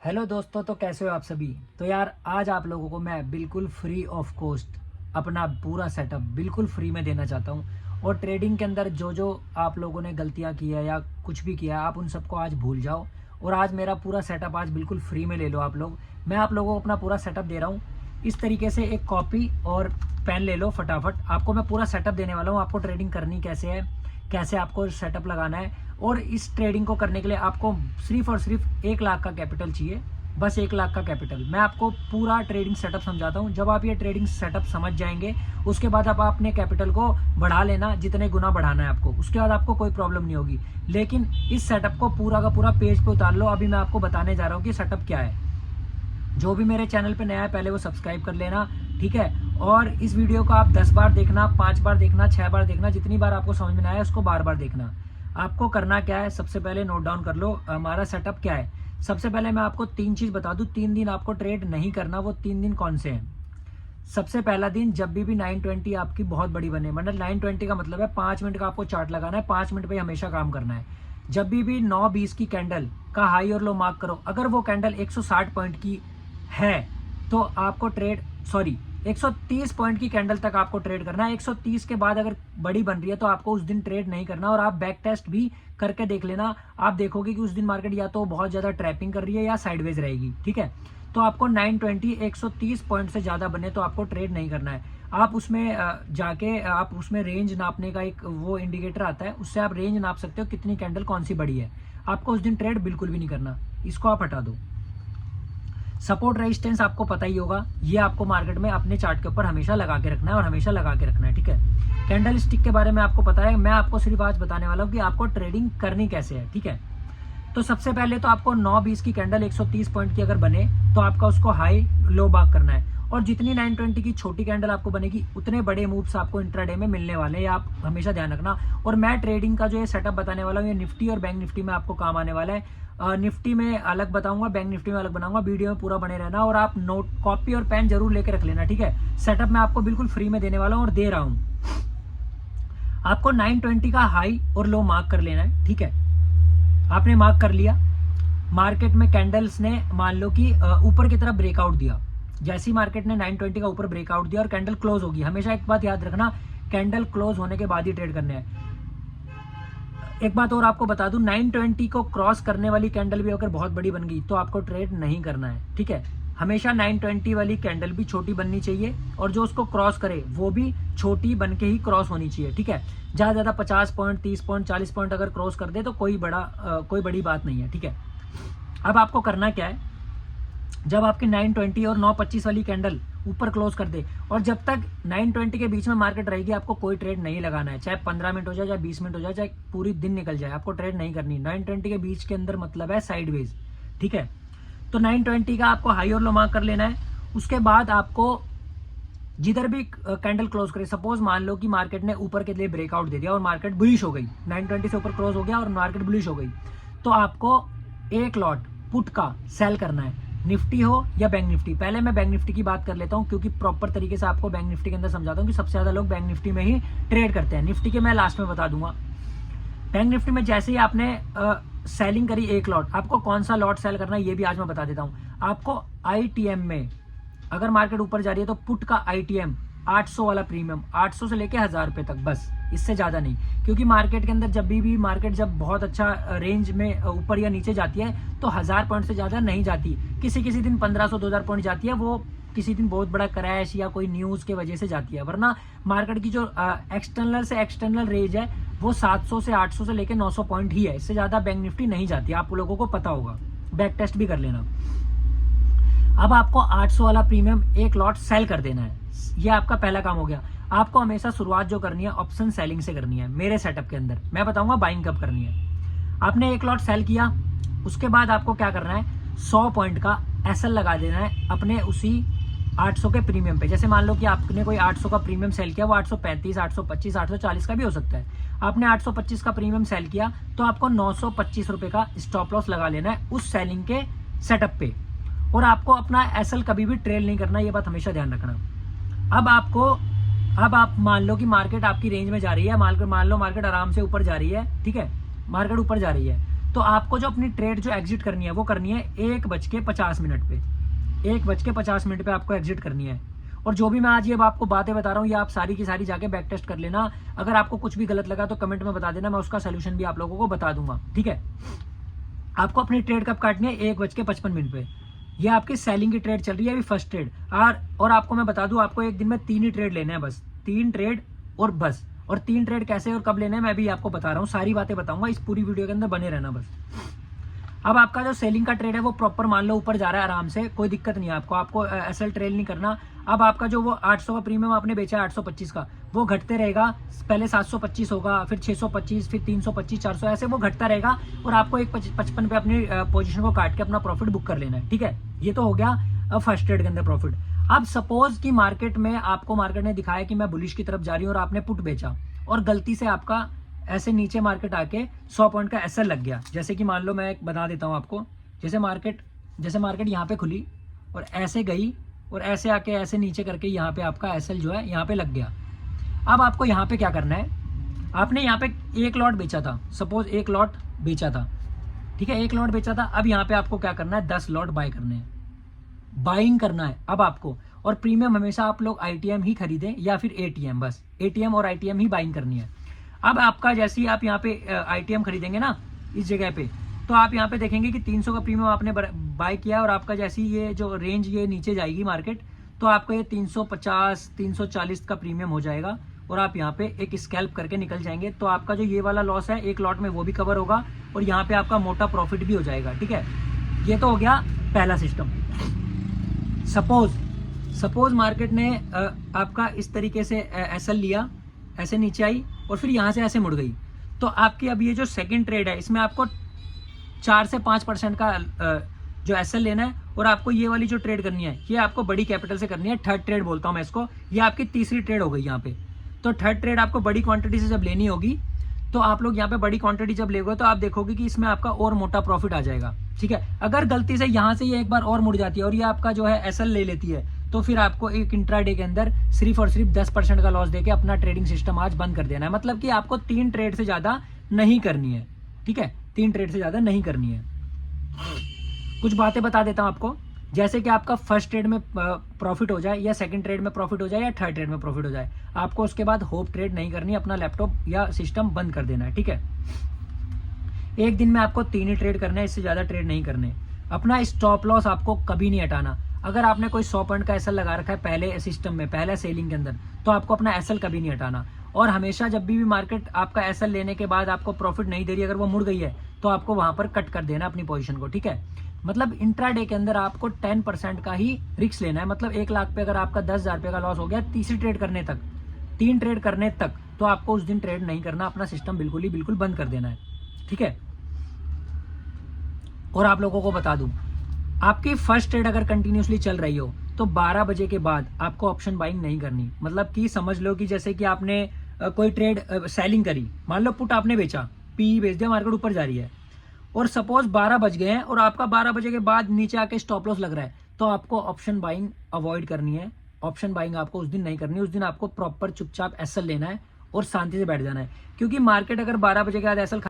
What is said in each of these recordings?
Hello दोस्तों, तो कैसे हो आप सभी। तो यार आज आप लोगों को मैं बिल्कुल फ्री ऑफ कॉस्ट अपना पूरा सेटअप बिल्कुल फ्री में देना चाहता हूँ। और ट्रेडिंग के अंदर जो जो आप लोगों ने गलतियाँ की है या कुछ भी किया है, आप उन सबको आज भूल जाओ और आज मेरा पूरा सेटअप आज बिल्कुल फ्री में ले लो आप लोग। मैं आप लोगों को अपना पूरा सेटअप दे रहा हूँ। इस तरीके से एक कॉपी और पेन ले लो फटाफट। आपको मैं पूरा सेटअप देने वाला हूँ, आपको ट्रेडिंग करनी कैसे है, कैसे आपको सेटअप लगाना है। और इस ट्रेडिंग को करने के लिए आपको सिर्फ और सिर्फ 1 लाख का कैपिटल चाहिए, बस 1 लाख का कैपिटल। मैं आपको पूरा ट्रेडिंग सेटअप समझाता हूँ। जब आप ये ट्रेडिंग सेटअप समझ जाएंगे उसके बाद आप अपने कैपिटल को बढ़ा लेना, जितने गुना बढ़ाना है आपको, उसके बाद आपको कोई प्रॉब्लम नहीं होगी। लेकिन इस सेटअप को पूरा का पूरा पेज पे उतार लो। अभी मैं आपको बताने जा रहा हूँ कि सेटअप क्या है। जो भी मेरे चैनल पे नया है पहले वो सब्सक्राइब कर लेना, ठीक है। और इस वीडियो को आप 10 बार देखना, 5 बार देखना, 6 बार देखना, जितनी बार आपको समझ में आया उसको बार बार देखना। आपको करना क्या है, सबसे पहले नोट डाउन कर लो हमारा सेटअप क्या है। सबसे पहले मैं आपको 3 चीज बता दूं। 3 दिन आपको ट्रेड नहीं करना। वो 3 दिन कौन से हैं? सबसे पहला दिन जब भी 920 आपकी बहुत बड़ी बने, मतलब 920 का मतलब है 5 मिनट का आपको चार्ट लगाना है, 5 मिनट पे हमेशा काम करना है। जब भी 9:20 की कैंडल का हाई और लो मार्क करो, अगर वो कैंडल 160 पॉइंट की है तो आपको ट्रेड 130 पॉइंट की कैंडल तक आपको ट्रेड करना है। 130 के बाद अगर बड़ी बन रही है तो आपको उस दिन ट्रेड नहीं करना। और आप बैक टेस्ट भी करके देख लेना, आप देखोगे कि उस दिन मार्केट या तो बहुत ज्यादा ट्रैपिंग कर रही है या साइडवेज रहेगी, ठीक है। तो आपको 920 130 पॉइंट से ज्यादा बने तो आपको ट्रेड नहीं करना है। आप उसमें जाके आप उसमें रेंज नापने का एक वो इंडिकेटर आता है, उससे आप रेंज नाप सकते हो कितनी कैंडल कौन सी बड़ी है। आपको उस दिन ट्रेड बिल्कुल भी नहीं करना, इसको आप हटा दो। सपोर्ट रेजिस्टेंस आपको पता ही होगा, ये आपको मार्केट में अपने चार्ट के ऊपर हमेशा लगा के रखना है और हमेशा लगा के रखना है, ठीक है। कैंडल स्टिक के बारे में आपको पता है, मैं आपको सिर्फ आज बताने वाला हूँ कि आपको ट्रेडिंग करनी कैसे है, ठीक है। तो सबसे पहले तो आपको 9:20 की कैंडल 130 पॉइंट की अगर बने तो आपका उसको हाई लो बाक करना है। और जितनी 920 की छोटी कैंडल आपको बनेगी उतने बड़े मूव्स आपको इंट्राडे में मिलने वाले हैं, आप हमेशा ध्यान रखना। और मैं ट्रेडिंग का जो ये सेटअप बताने वाला हूँ ये निफ्टी और बैंक निफ्टी में आपको काम आने वाला है। निफ्टी में अलग बताऊंगा, बैंक निफ्टी में अलग बनाऊंगा। वीडियो में पूरा बने रहना और आप नोट कॉपी और पेन जरूर लेकर रख लेना, ठीक है। सेटअप मैं आपको बिल्कुल फ्री में देने वाला हूँ और दे रहा हूँ। आपको 920 का हाई और लो मार्क कर लेना है, ठीक है। आपने मार्क कर लिया। मार्केट में कैंडल्स ने मान लो कि ऊपर की तरफ ब्रेकआउट दिया। जैसी मार्केट ने 920 का ऊपर ब्रेकआउट दिया और कैंडल क्लोज होगी, हमेशा एक बात याद रखना, कैंडल क्लोज होने के बाद ही ट्रेड करने हैं। एक बात और आपको बता दूं, 920 को क्रॉस करने वाली कैंडल भी अगर बहुत बड़ी बन गई तो आपको ट्रेड नहीं करना है, ठीक है। हमेशा 920 वाली कैंडल भी छोटी बननी चाहिए और जो उसको क्रॉस करे वो भी छोटी बन के ही क्रॉस होनी चाहिए, ठीक है। ज्यादा 50 पॉइंट 30 पॉइंट 40 पॉइंट अगर क्रॉस कर दे तो कोई बड़ी बात नहीं है, ठीक है। अब आपको करना क्या है, जब आपकी 920 और 925 वाली कैंडल ऊपर क्लोज कर दे और जब तक 920 के बीच में मार्केट रहेगी आपको कोई ट्रेड नहीं लगाना है। चाहे 15 मिनट हो जाए, चाहे 20 मिनट हो जाए, चाहे पूरी दिन निकल जाए, आपको ट्रेड नहीं करनी। 920 के बीच के अंदर मतलब है साइडवेज, ठीक है। तो 920 का आपको हाई और लो मार्क कर लेना है। उसके बाद आपको जिधर भी कैंडल क्लोज करे, सपोज मान लो कि मार्केट ने ऊपर के लिए ब्रेकआउट दे दिया और मार्केट बुलिश हो गई, 920 से ऊपर क्लोज हो गया और मार्केट बुलिश हो गई, तो आपको एक लॉट पुट का सेल करना है, निफ्टी हो या बैंक निफ्टी। पहले मैं बैंक निफ्टी की बात कर लेता हूं क्योंकि प्रॉपर तरीके से आपको बैंक निफ्टी के अंदर समझाता हूं कि सबसे ज्यादा लोग बैंक निफ्टी में ही ट्रेड करते हैं। निफ्टी के मैं लास्ट में बता दूंगा। बैंक निफ्टी में जैसे ही आपने सेलिंग करी एक लॉट, आपको कौन सा लॉट सेल करना है ये भी आज मैं बता देता हूं। आपको आईटीएम में अगर मार्केट ऊपर जा रही है तो पुट का आईटीएम 800 वाला प्रीमियम, 800 से लेके 1000 रुपए तक, बस इससे ज्यादा नहीं। क्योंकि मार्केट के अंदर जब भी मार्केट जब बहुत अच्छा रेंज में ऊपर या नीचे जाती है तो 1000 पॉइंट से ज्यादा नहीं जाती। किसी किसी दिन 1500 2000 पॉइंट जाती है, वो किसी दिन बहुत बड़ा क्रैश या कोई न्यूज के वजह से जाती है। वरना मार्केट की जो एक्सटर्नल से एक्सटर्नल रेंज है वो 700 से 800 से लेके 900 पॉइंट ही है, इससे ज्यादा बैंक निफ्टी नहीं जाती, आप लोगों को पता होगा, बैक टेस्ट भी कर लेना। अब आपको 800 वाला प्रीमियम एक लॉट सेल कर देना है, ये आपका पहला काम हो गया। आपको हमेशा शुरुआत जो करनी है ऑप्शन सेलिंग से करनी है। मेरे सेटअप के अंदर मैं बताऊंगा बाइंग कब करनी है। आपने एक लॉट सेल किया, उसके बाद आपको क्या करना है, 100 पॉइंट का एसएल लगा देना है अपने उसी 800 के प्रीमियम पे। जैसे मान लो कि आपने कोई 800 का प्रीमियम सेल किया, वो 835 825 840 का भी हो सकता है। आपने 825 का प्रीमियम सेल किया तो आपको 925 रुपए का स्टॉप लॉस लगा लेना है उस सेलिंग के सेटअप पे। और आपको अपना एसएल कभी भी ट्रेल नहीं करना, ये बात हमेशा ध्यान रखना। अब आप मान लो कि मार्केट आपकी रेंज में जा रही है, मान लो मार्केट आराम से ऊपर जा रही है, ठीक है, मार्केट ऊपर जा रही है, तो आपको जो अपनी ट्रेड जो एग्जिट करनी है वो करनी है 1:50 पे, 1:50 पे आपको एग्जिट करनी है। और जो भी मैं आज ये आपको बातें बता रहा हूँ ये आप सारी की सारी जाके बैक टेस्ट कर लेना। अगर आपको कुछ भी गलत लगा तो कमेंट में बता देना, मैं उसका सोल्यूशन भी आप लोगों को बता दूंगा, ठीक है। आपको अपनी ट्रेड कब काटनी है? 1:55 पे। ये आपकी सेलिंग की ट्रेड चल रही है अभी, फर्स्ट ट्रेड। और आपको मैं बता दूं, आपको एक दिन में 3 ही ट्रेड लेने हैं बस, 3 ट्रेड और बस। और 3 ट्रेड कैसे और कब लेने हैं मैं भी आपको बता रहा हूँ, सारी बातें बताऊंगा, इस पूरी वीडियो के अंदर बने रहना बस। अब आपका जो सेलिंग का ट्रेड है वो प्रॉपर मान लो ऊपर जा रहा है आराम से, कोई दिक्कत नहीं है आपको एसएल ट्रेड नहीं करना। अब आपका जो वो 800 का प्रीमियम आपने बेचा है 825 का, वो घटते रहेगा। पहले 725 होगा, फिर 625, फिर 325, 400, ऐसे वो घटता रहेगा। और आपको 1:55 पे अपनी पोजीशन को काट के अपना प्रॉफिट बुक कर लेना है, ठीक है। ये तो हो गया फर्स्ट ट्रेड के अंदर प्रॉफिट। अब सपोज कि मार्केट में आपको मार्केट ने दिखाया कि मैं बुलिश की तरफ जा रही हूँ और आपने पुट बेचा और गलती से आपका ऐसे नीचे मार्केट आके 100 पॉइंट का एसएल लग गया। जैसे कि मान लो मैं एक बता देता हूँ आपको, जैसे मार्केट यहाँ पे खुली और ऐसे गई और ऐसे आके ऐसे नीचे करके यहाँ पे आपका एसएल जो है यहाँ पे लग गया। अब आपको यहाँ पे क्या करना है, आपने यहाँ पे 1 लॉट बेचा था, सपोज 1 लॉट बेचा था, ठीक है, 1 लॉट बेचा था। अब यहाँ पे आपको क्या करना है, 10 लॉट बाय करने हैं, बाइंग करना है अब आपको। और प्रीमियम हमेशा आप लोग आईटीएम ही खरीदें या फिर एटीएम, बस एटीएम और आईटीएम ही बाइंग करनी है। अब आपका जैसे ही आप यहाँ पे आईटीएम खरीदेंगे ना इस जगह पे, तो आप यहाँ पे देखेंगे कि 300 का प्रीमियम आपने बाय किया और आपका जैसे ही ये जो रेंज ये नीचे जाएगी मार्केट, तो आपको ये 350 340 का प्रीमियम हो जाएगा और आप यहाँ पे एक स्कैल्प करके निकल जाएंगे। तो आपका जो ये वाला लॉस है 1 लॉट में वो भी कवर होगा और यहाँ पे आपका मोटा प्रॉफिट भी हो जाएगा, ठीक है। ये तो हो गया पहला सिस्टम। सपोज मार्केट ने आपका इस तरीके से एसएल लिया, ऐसे नीचे आई और फिर यहाँ से ऐसे मुड़ गई, तो आपकी अब ये जो सेकंड ट्रेड है इसमें आपको 4 से 5% का जो एसएल लेना है और आपको ये वाली जो ट्रेड करनी है ये आपको बड़ी कैपिटल से करनी है। थर्ड ट्रेड बोलता हूँ मैं इसको, ये आपकी तीसरी ट्रेड हो गई यहाँ पे। तो थर्ड ट्रेड आपको बड़ी क्वांटिटी से जब लेनी होगी, तो आप लोग यहाँ पे बड़ी क्वांटिटी जब लेंगे तो आप देखोगे कि इसमें आपका और मोटा प्रॉफिट आ जाएगा, ठीक है। अगर गलती से यहाँ से ये एक बार और मुड़ जाती है और ये आपका जो है एसएल ले लेती है, तो फिर आपको एक इंट्राडे के अंदर सिर्फ और सिर्फ 10% का लॉस देके अपना ट्रेडिंग सिस्टम आज बंद कर देना है। मतलब कि आपको 3 ट्रेड से ज्यादा नहीं करनी है, ठीक है, 3 ट्रेड से ज्यादा नहीं करनी है। कुछ बातें बता देता हूं आपको, जैसे कि आपका फर्स्ट ट्रेड में प्रॉफिट हो जाए या सेकंड ट्रेड में प्रॉफिट हो जाए या थर्ड ट्रेड में प्रॉफिट हो जाए, आपको उसके बाद होप ट्रेड नहीं करनी, अपना लैपटॉप या सिस्टम बंद कर देना है, ठीक है। एक दिन में आपको 3 ही ट्रेड करना है, इससे ज्यादा ट्रेड नहीं करने। अपना स्टॉप लॉस आपको कभी नहीं हटाना। अगर आपने कोई 100 पॉइंट का एसएल लगा रखा है पहले सिस्टम में, पहले सेलिंग के अंदर, तो आपको अपना एसएल कभी नहीं हटाना। और हमेशा जब भी मार्केट आपका एसएल लेने के बाद आपको प्रॉफिट नहीं दे रही, अगर वो मुड़ गई है, तो आपको वहां पर कट कर देना अपनी पोजीशन को, ठीक है। मतलब इंट्राडे के अंदर आपको 10% का ही रिस्क लेना है। मतलब 1 लाख पे अगर आपका 10,000 रुपये का लॉस हो गया तीसरी ट्रेड करने तक, 3 ट्रेड करने तक, तो आपको उस दिन ट्रेड नहीं करना, अपना सिस्टम बिल्कुल बंद कर देना है, ठीक है। और आप लोगों को बता दूं, आपकी फर्स्ट ट्रेड अगर कंटिन्यूसली चल रही हो तो 12 बजे के बाद आपको ऑप्शन बाइंग नहीं करनी। मतलब कि समझ लो कि जैसे कि आपने कोई ट्रेड सेलिंग करी, मान लो पुट आपने बेचा, पी बेच दिया, मार्केट ऊपर जा रही है और सपोज 12 बज गए हैं और आपका 12 बजे के बाद नीचे आके स्टॉप लॉस लग रहा है, तो आपको ऑप्शन बाइंग अवॉइड करनी है। ऑप्शन बाइंग आपको उस दिन नहीं करनी, उस दिन आपको प्रॉपर चुपचाप एसएल लेना है और शांति से बैठ जाना है। क्योंकि मार्केट अगर 12 बजे के बाद एसएल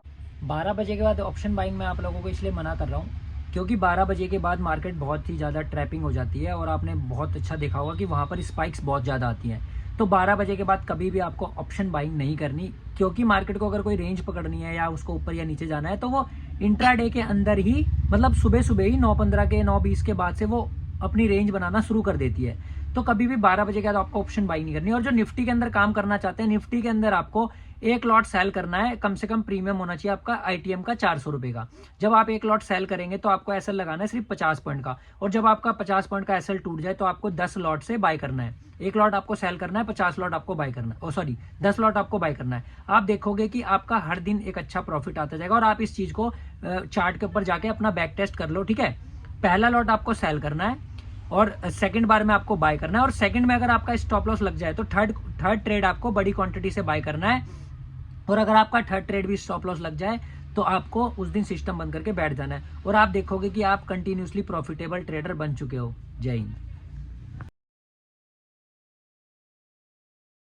12 बजे के बाद ऑप्शन बाइंग में आप लोगों को इसलिए मना कर रहा हूँ क्योंकि 12 बजे के बाद मार्केट बहुत ही ज़्यादा ट्रैपिंग हो जाती है और आपने बहुत अच्छा देखा होगा कि वहाँ पर स्पाइक्स बहुत ज़्यादा आती हैं। तो 12 बजे के बाद कभी भी आपको ऑप्शन बाइंग नहीं करनी, क्योंकि मार्केट को अगर कोई रेंज पकड़नी है या उसको ऊपर या नीचे जाना है तो वो इंट्राडे के अंदर ही, मतलब सुबह ही 9:15 के 9:20 के बाद से वो अपनी रेंज बनाना शुरू कर देती है। तो कभी भी 12 बजे के बाद आपको ऑप्शन बाइंग नहीं करनी। और जो निफ्टी के अंदर काम करना चाहते हैं, निफ्टी के अंदर आपको 1 लॉट सेल करना है, कम से कम प्रीमियम होना चाहिए आपका आईटीएम का 400 रुपए का। जब आप 1 लॉट सेल करेंगे तो आपको एसएल लगाना है सिर्फ 50 पॉइंट का, और जब आपका 50 पॉइंट का एसएल टूट जाए तो आपको 10 लॉट से बाय करना है। 1 लॉट आपको सेल करना है, 50 लॉट आपको बाय करना है, 10 लॉट आपको बाय करना है। आप देखोगे कि आपका हर दिन एक अच्छा प्रॉफिट आता जाएगा। और आप इस चीज को चार्ट के ऊपर जाके अपना बैक टेस्ट कर लो, ठीक है। पहला लॉट आपको सेल करना है और सेकंड बार में आपको बाय करना है, और सेकंड में अगर आपका स्टॉप लॉस लग जाए तो थर्ड ट्रेड आपको बड़ी क्वांटिटी से बाय करना है। और अगर आपका थर्ड ट्रेड भी स्टॉप लॉस लग जाए तो आपको उस दिन सिस्टम बंद करके बैठ जाना है, और आप देखोगे कि आप कंटिन्यूसली प्रॉफिटेबल ट्रेडर बन चुके हो। जय हिंद।